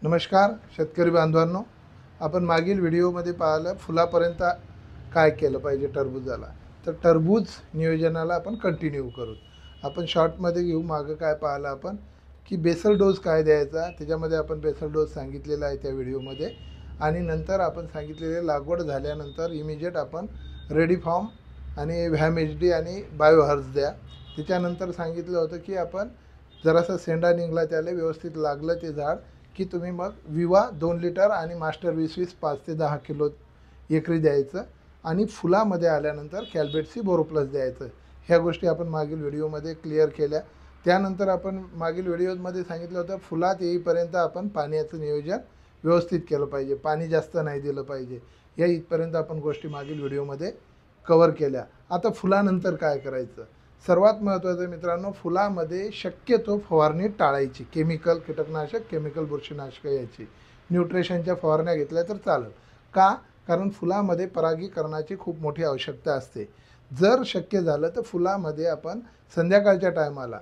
नमस्कार शेतकरी बांधवांनो, आपण मागील व्हिडिओमध्ये पाहिलं फुलापर्यंत काय केलं पाहिजे टरबूजाला. तर टरबूज नियोजनाला आपण कंटिन्यू करू. आपण शॉर्टमध्ये घेऊ. मागं काय पाहिलं आपण की बेसल डोस काय द्यायचा, त्याच्यामध्ये आपण बेसल डोस सांगितलेला आहे त्या व्हिडिओमध्ये. आणि नंतर आपण सांगितलेले लागवड झाल्यानंतर इमिजिएट आपण रेडी फॉर्म आणि व्हॅम एच डी आणि बायोहर्ज द्या. त्याच्यानंतर सांगितलं होतं की आपण जरासा सेंडा निघाला त्याला व्यवस्थित लागलं ते झाड की तुम्ही मग विवा 2 लिटर आणि मास्टर 20-20 5 ते 10 किलो एकरी द्यायचं. आणि फुलामध्ये आल्यानंतर कॅल्बेटसी बोरोप्लस द्यायचं. ह्या गोष्टी आपण मागील व्हिडिओमध्ये क्लिअर केल्या. त्यानंतर आपण मागील व्हिडिओमध्ये सांगितलं होतं फुलात येईपर्यंत आपण पाण्याचं नियोजन व्यवस्थित केलं पाहिजे, पाणी जास्त नाही दिलं पाहिजे. या इथपर्यंत आपण गोष्टी मागील व्हिडिओमध्ये कवर केल्या. आता फुलानंतर काय करायचं. सर्वात महत्त्वाचं मित्रांनो, फुलामध्ये शक्यतो फवारणी टाळायची. केमिकल कीटकनाशक, केमिकल बुरशीनाशक याची न्यूट्रिशनच्या फवारण्या घेतल्या तर चालेल. का? कारण फुलामध्ये परागीकरणाची खूप मोठी आवश्यकता असते. जर शक्य झालं तर फुलामध्ये आपण संध्याकाळच्या टायमाला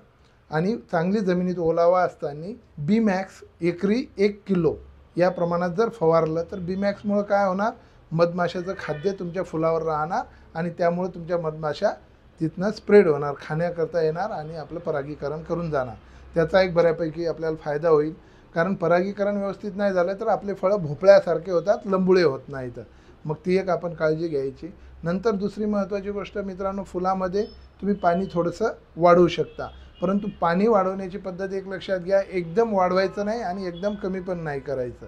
आणि चांगली जमिनीत ओलावा असताना बी मॅक्स एकरी 1 किलो या प्रमाणात जर फवारलं तर बी मॅक्समुळं काय होणार, मधमाशाचं खाद्य तुमच्या फुलावर राहणार आणि त्यामुळे तुमच्या मधमाशा तिथनं स्प्रेड होणार, खाण्याकरता येणार आणि आपलं परागीकरण करून जाणार. त्याचा एक बऱ्यापैकी आपल्याला फायदा होईल. कारण परागीकरण व्यवस्थित नाही झालं तर आपले फळं भोपळ्यासारखे होतात, लंबुळे होत नाहीत. मग ती एक आपण काळजी घ्यायची. नंतर दुसरी महत्त्वाची गोष्ट मित्रांनो, फुलामध्ये तुम्ही पाणी थोडंसं वाढवू शकता. परंतु पाणी वाढवण्याची पद्धत एक लक्षात घ्या, एकदम वाढवायचं नाही आणि एकदम कमी पण नाही करायचं.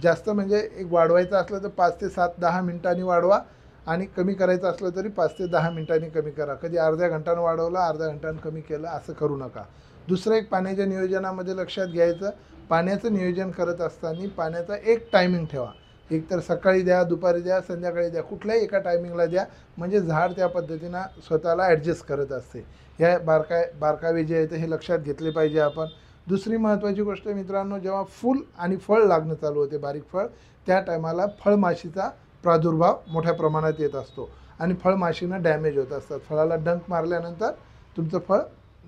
जास्त म्हणजे एक वाढवायचं असलं तर 5 ते 7-10 मिनिटांनी वाढवा आणि कमी करायचं असलं तरी 5 ते 10 मिनिटांनी कमी करा. कधी अर्ध्या घंटानं वाढवलं, अर्ध्या घंटानं कमी केलं, असं करू नका. दुसरं एक पाण्याच्या नियोजनामध्ये लक्षात घ्यायचं, पाण्याचं नियोजन करत असताना पाण्याचा एक टायमिंग ठेवा. एक तर सकाळी द्या, दुपारी द्या, संध्याकाळी द्या, कुठल्याही एका टायमिंगला द्या. म्हणजे झाड त्या पद्धतीनं स्वतःला ॲडजस्ट करत असते. ह्या बारकावे जे आहेत हे लक्षात घेतले पाहिजे आपण. दुसरी महत्त्वाची गोष्ट मित्रांनो, जेव्हा फूल आणि फळ लागणं चालू होते, बारीक फळ, त्या टायमाला फळमाशीचा प्रादुर्भाव मोठ्या प्रमाणात येत असतो आणि फळमाशीनं डॅमेज होत असतात. फळाला डंक मारल्यानंतर तुमचं फळ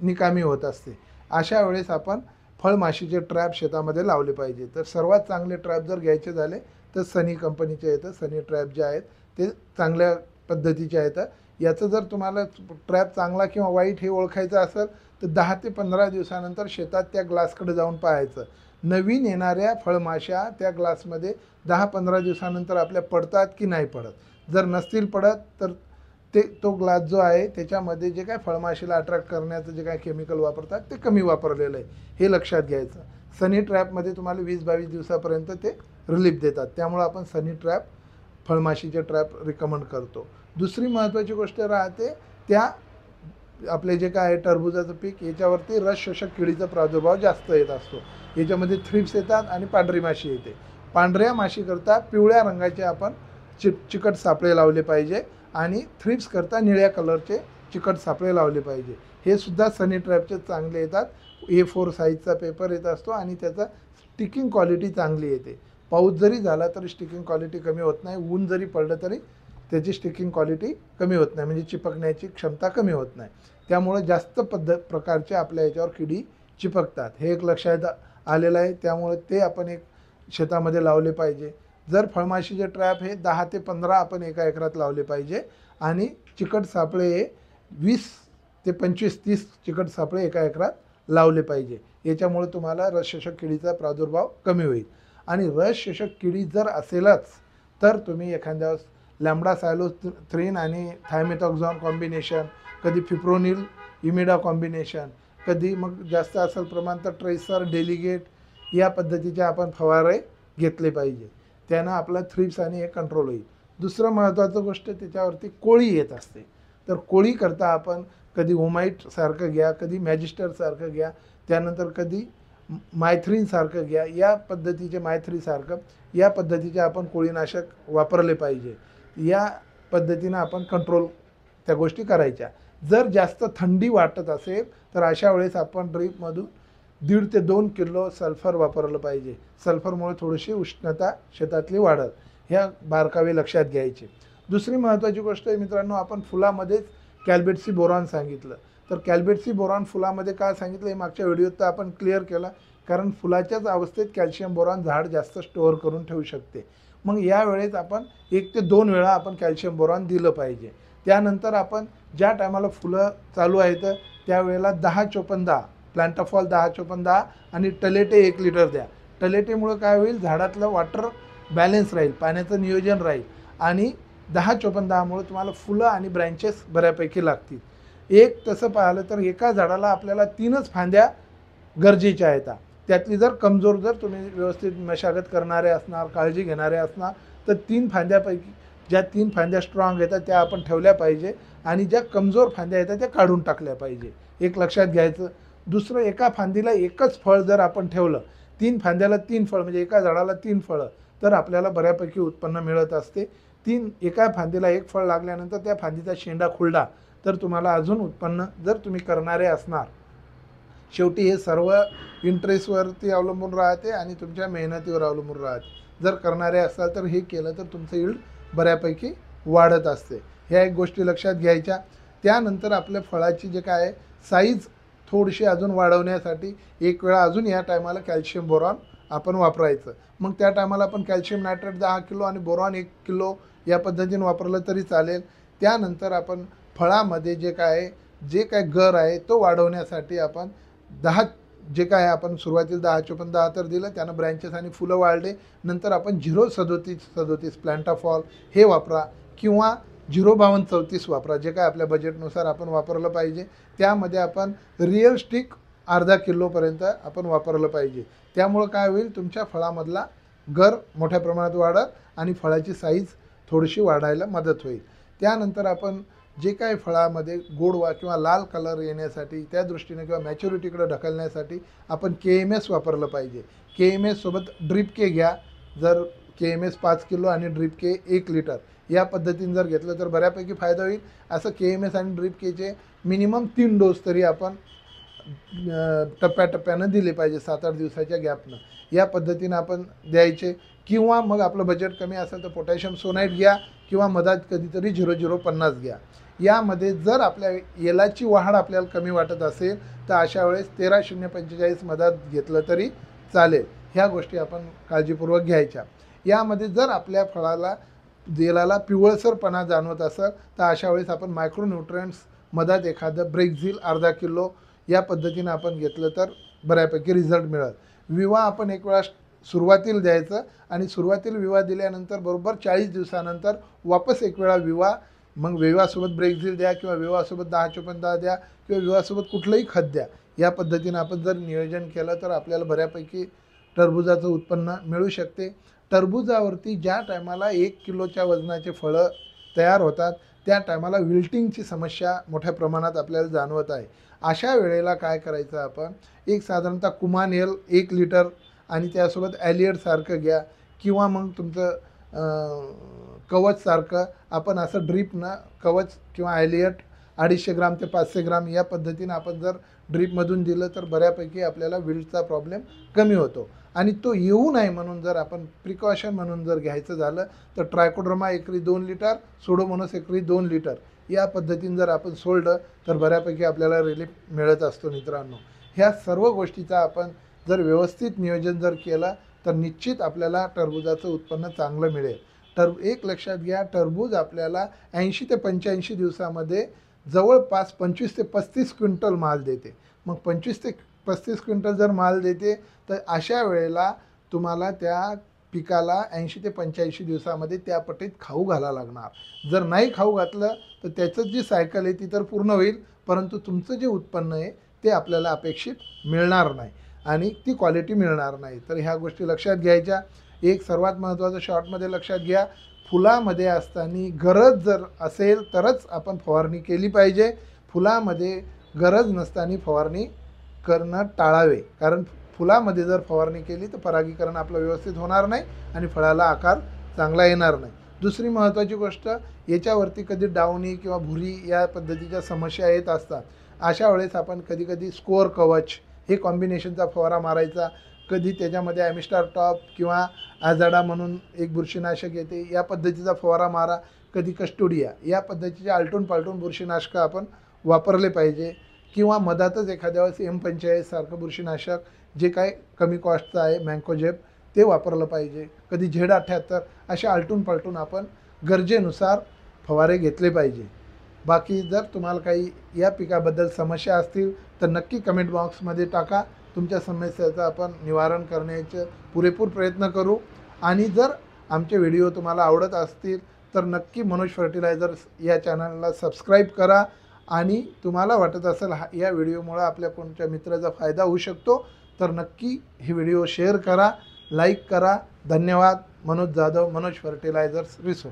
निकामी होत असते. अशा वेळेस आपण फळमाशीचे ट्रॅप शेतामध्ये लावले पाहिजे. तर सर्वात चांगले ट्रॅप जर घ्यायचे झाले तर सनी कंपनीचे येतं. सनी ट्रॅप जे आहेत ते चांगल्या पद्धतीचे आहेत. याचं जर तुम्हाला ट्रॅप चांगला किंवा वाईट हे ओळखायचं असेल तर 10 ते 15 दिवसानंतर शेतात त्या ग्लासकडे जाऊन पाहायचं. नवीन येणाऱ्या फळमाशा त्या ग्लासमध्ये 10-15 दिवसानंतर आपल्या पडतात की नाही पडत. जर नसतील पडत तर तो ग्लास जो आहे त्याच्यामध्ये जे काय फळमाशीला अट्रॅक्ट करण्याचं जे काय केमिकल वापरतात ते कमी वापरलेलं आहे, हे लक्षात घ्यायचं. सनी ट्रॅपमध्ये तुम्हाला 20-22 दिवसापर्यंत ते रिलीफ देतात. त्यामुळं आपण सनी ट्रॅप, फळमाशीचे ट्रॅप रिकमेंड करतो. दुसरी महत्त्वाची गोष्ट राहते, त्या आपले जे काय आहे टरबूजाचं पीक, याच्यावरती रस शोषक किडीचा प्रादुर्भाव जास्त येत असतो. याच्यामध्ये थ्रिप्स येतात आणि पांढरी माशी येते. पांढऱ्या माशीकरता पिवळ्या रंगाचे आपण चिकट सापळे लावले पाहिजे आणि थ्रिप्स करता निळ्या कलरचे चिकट सापळे लावले पाहिजे. हे सुद्धा सनी ट्रॅपचे चांगले येतात. A4 साईजचा पेपर येत असतो आणि त्याचा स्टिकिंग क्वालिटी चांगली येते. पाऊस जरी झाला तरी स्टिकिंग क्वालिटी कमी होत नाही. ऊन जरी पडलं तरी त्याची स्टिकिंग क्वालिटी कमी होत नाही, म्हणजे चिपकण्याची क्षमता कमी होत नाही. त्यामुळे जास्त प्रकारचे आपल्या याच्यावर किडी चिपकतात. हे एक लक्षात आलेलं आहे. त्यामुळे ते आपण एक शेतामध्ये लावले पाहिजे. जर फळमाशीचे ट्रॅप हे 10 ते 15 आपण एका एकरात लावले पाहिजे आणि चिकट सापळे हे 20 ते 25-30 चिकट सापळे एका एकरात लावले पाहिजे. याच्यामुळे तुम्हाला रसशोषक किडीचा प्रादुर्भाव कमी होईल. आणि रसशोषक किडी जर असेलच तर तुम्ही एखाद्या वेळेस लॅम्बडासायलोथ्रिन आणि थायमेथॉक्झॉन कॉम्बिनेशन, कधी फिप्रोनिल इमिडा कॉम्बिनेशन, कधी मग जास्त असेल प्रमाण तर ट्रेसर, डेलिगेट या पद्धतीचे आपण फवारे घेतले पाहिजे. त्यानं आपला थ्रिप्स आणि हे कंट्रोल होईल. दुसरं महत्त्वाचं गोष्ट, त्याच्यावरती कोळी येत असते. तर कोळी करता आपण कधी ओमाईटसारखं घ्या, कधी मॅजिस्टरसारखं घ्या, त्यानंतर कधी मायथ्रीनसारखं घ्या. या पद्धतीचे मायथ्रीसारखं या पद्धतीचे आपण कोळीनाशक वापरले पाहिजे. या पद्धतीनं आपण कंट्रोल त्या गोष्टी करायच्या. जर जास्त थंडी वाटत असेल तर अशा वेळेस आपण ड्रीपमधून 1.5 ते 2 किलो सल्फर वापरलं पाहिजे. सल्फरमुळे थोडीशी उष्णता शेतातली वाढत. ह्या बारकावे लक्षात घ्यायचे. दुसरी महत्त्वाची गोष्ट आहे मित्रांनो, आपण फुलामध्येच कॅल्बेटसी बोरॉन सांगितलं. तर कॅल्बेटसी बोरॉन फुलामध्ये काय सांगितलं हे मागच्या व्हिडिओत तर आपण क्लिअर केला कारण फुलाच्याच अवस्थेत कॅल्शियम बोरॉन झाड जास्त स्टोअर करून ठेवू शकते. मग या वेळेस आपण 1 ते 2 वेळा आपण कॅल्शियम बोरॉन दिलं पाहिजे. त्यानंतर आपण ज्या टायमाला फुलं चालू आहेत त्यावेळेला 10-14-10 प्लांटाफॉल 10-14-10 आणि टलेटे 1 लिटर द्या. टलेटेमुळं काय होईल, झाडातलं वॉटर बॅलन्स राहील, पाण्याचं नियोजन राहील आणि 10-14-10मुळे तुम्हाला फुलं आणि ब्रँचेस बऱ्यापैकी लागतील. एक तसं पाहिलं तर एका झाडाला आपल्याला 3च फांद्या गरजेच्या आहेत. त्यातली जर कमजोर जर तुम्ही व्यवस्थित मशागत करणारे असणार, काळजी घेणारे असणार तर 3 फांद्यापैकी ज्या 3 फांद्या स्ट्रॉंग येतात त्या आपण ठेवल्या पाहिजे आणि ज्या कमजोर फांद्या येतात त्या काढून टाकल्या पाहिजे. एक लक्षात घ्यायचं. दुसरं, एका फांदीला एकच फळ जर आपण ठेवलं, 3 फांद्याला 3 फळ म्हणजे एका झाडाला 3 फळं, तर आपल्याला बऱ्यापैकी उत्पन्न मिळत असते. एका फांदीला 1 फळ लागल्यानंतर त्या फांदीचा शेंडा खुलला तर तुम्हाला अजून उत्पन्न जर तुम्ही करणारे असणार. शेवटी हे सर्व इंटरेस्टवरती अवलंबून राहते आणि तुमच्या मेहनतीवर अवलंबून राहते. जर करणारे असाल तर हे केलं तर तुमचं यील्ड बऱ्यापैकी वाढत असते. ह्या एक गोष्टी लक्षात घ्यायच्या. त्यानंतर आपल्या फळाची जे काय आहे साईज थोडीशी अजून वाढवण्यासाठी एक वेळा अजून या टायमाला कॅल्शियम बोरॉन आपण वापरायचं. मग त्या टायमाला आपण कॅल्शियम नायट्रेट 10 किलो आणि बोरॉन 1 किलो या पद्धतीने वापरलं तरी चालेल. त्यानंतर आपण फळामध्ये जे काय गर आहे तो वाढवण्यासाठी आपण 10 जे काय आपण सुरुवातीला 10-14-10 तर दिलं, त्यानं ब्रँचेस आणि फुलं वाढले. नंतर आपण 0-37-37 प्लांटाफॉल हे वापरा किंवा 0-52-34 वापरा, जे काय आपल्या बजेटनुसार आपण वापरलं पाहिजे. त्यामध्ये आपण रिअल स्टिक अर्धा किलोपर्यंत आपण वापरलं पाहिजे. त्यामुळं काय होईल, तुमच्या फळामधला गर मोठ्या प्रमाणात वाढत आणि फळाची साईज थोडीशी वाढायला मदत होईल. त्यानंतर आपण जे काही फळामध्ये गोडवा किंवा लाल कलर येण्यासाठी त्या दृष्टीने किंवा मॅच्युरिटीकडे ढकलण्यासाठी आपण KMS वापरलं पाहिजे. KMS सोबत ड्रिप के घ्या. जर KMS 5 किलो आणि ड्रिप के 1 लिटर या पद्धतीने जर घेतलं तर बऱ्यापैकी फायदा होईल. असं KMS आणि ड्रिप केचे मिनिमम 3 डोस तरी आपण टप्प्याटप्प्यानं दिले पाहिजे 7-8 दिवसाच्या गॅपनं. या पद्धतीनं आपण द्यायचे. किंवा मग आपलं बजेट कमी असेल तर पोटॅशियम सोनाईट घ्या किंवा मधात कधीतरी 0-0-50 घ्या. यामध्ये जर आपल्या येलाची वाढ आपल्याला कमी वाटत असेल तर अशा वेळेस 13-0-45 मधात घेतलं तरी चालेल. ह्या गोष्टी आपण काळजीपूर्वक घ्यायच्या. यामध्ये जर आपल्या फळाला येलाला पिवळसरपणा जाणवत असेल तर अशा वेळेस आपण मायक्रोन्यूट्रिएंट्स मधात एखादं ब्रेक्झिल अर्धा किलो या पद्धतीनं आपण घेतलं तर बऱ्यापैकी रिझल्ट मिळेल. विवा आपण एक वेळा सुरुवातीला द्यायचं आणि सुरुवातीला विवा दिल्यानंतर बरोबर 40 दिवसानंतर वापस एक वेळा विवा, मग विवासोबत ब्रेक्झिल द्या किंवा विवासोबत 10-14-10 द्या किंवा विवासोबत कुठलंही खत द्या. या पद्धतीनं आपण जर नियोजन केलं तर आपल्याला बऱ्यापैकी टरबुजाचं उत्पन्न मिळू शकते. टरबुजावरती ज्या टायमाला 1 किलोच्या वजनाचे फळं तयार होतात त्या टायमाला विल्टिंगची समस्या मोठ्या प्रमाणात आपल्याला जाणवत आहे. अशा वेळेला काय करायचं, आपण एक साधारणतः कुमान एल 1 लिटर आणि त्यासोबत ॲलियटसारखं घ्या किंवा मग तुमचं कवचसारखं आपण असं ड्रीपनं कवच किंवा ॲलियट 250 ग्राम ते 500 ग्राम या पद्धतीनं आपण जर ड्रीपमधून दिलं तर बऱ्यापैकी आपल्याला विल्टचा प्रॉब्लेम कमी होतो. आणि तो येऊ नये म्हणून जर आपण प्रिकॉशन म्हणून जर घ्यायचं झालं तर ट्रायकोड्रमा एकरी 2 लिटर, सुडोमोनस एकरी 2 लिटर या पद्धतीने जर आपण सोडलं तर बऱ्यापैकी आपल्याला रिलीफ मिळत असतो. मित्रांनो, ह्या सर्व गोष्टीचा आपण जर व्यवस्थित नियोजन जर केलं तर निश्चित आपल्याला टरबुजाचं उत्पन्न चांगलं मिळेल. एक लक्षात घ्या, टरबूज आपल्याला 80 ते 85 दिवसामध्ये जवळपास 25 ते 35 क्विंटल माल देते. मग 25 ते 35 क्विंटल जर माल देते तर अशा वेळेला तुम्हाला त्या पिकाला 80 ते 85 दिवसामध्ये त्या पट्टीत खाऊ घालावं लागणार. जर नाही खाऊ घातलं तर त्याचं जी सायकल आहे ती तर पूर्ण होईल, परंतु तुमचं जे उत्पन्न आहे ते आपल्याला अपेक्षित मिळणार नाही आणि ती क्वालिटी मिळणार नाही. तर ह्या गोष्टी लक्षात घ्यायच्या. एक सर्वात महत्त्वाचं शॉर्टमध्ये लक्षात घ्या, फुलामध्ये असताना गरज जर असेल तरच आपण फवारणी केली पाहिजे. फुलामध्ये गरज नसताना फवारणी करणं टाळावे, कारण फुलामध्ये जर फवारणी केली तर परागीकरण आपलं व्यवस्थित होणार नाही आणि फळाला आकार चांगला येणार नाही. दुसरी महत्त्वाची गोष्ट, याच्यावरती कधी डावणी किंवा भुरी या पद्धतीच्या समस्या येत असतात. अशा वेळेस आपण कधी स्कोअर कवच हे कॉम्बिनेशनचा फवारा मारायचा. कधी त्याच्यामध्ये ॲमिस्टार टॉप किंवा आजाडा म्हणून एक बुरशीनाशक येते, या पद्धतीचा फवारा मारा. कधी कस्टोडिया या पद्धतीचे आलटून पालटून बुरशीनाशकं आपण वापरले पाहिजे किंवा मधातच एखाद्या वेळेस M45 सारखं बुरशीनाशक जे काय कमी कॉस्टचं आहे मँकोजेब ते वापरलं पाहिजे. कधी Z78 असे आलटून पलटून आपण गरजेनुसार फवारे घेतले पाहिजे. बाकी जर तुम्हाला काही या पिकाबद्दल समस्या असतील तर नक्की कमेंट बॉक्समध्ये टाका. तुमच्या समस्येचं आपण निवारण करण्याचे पुरेपूर प्रयत्न करू. आणि जर आमचे व्हिडिओ तुम्हाला आवडत असतील तर नक्की मनोज फर्टिलायझर्स या चॅनलला सबस्क्राईब करा. आणि तुम्हाला वाटत असेल या व्हिडिओमुळे आपल्या कोणत्या मित्राचा फायदा होऊ शकतो तर नक्की ही व्हिडिओ शेअर करा, लाईक करा. धन्यवाद. मनोज जाधव, मनोज फर्टिलायझर्स, रिसोड.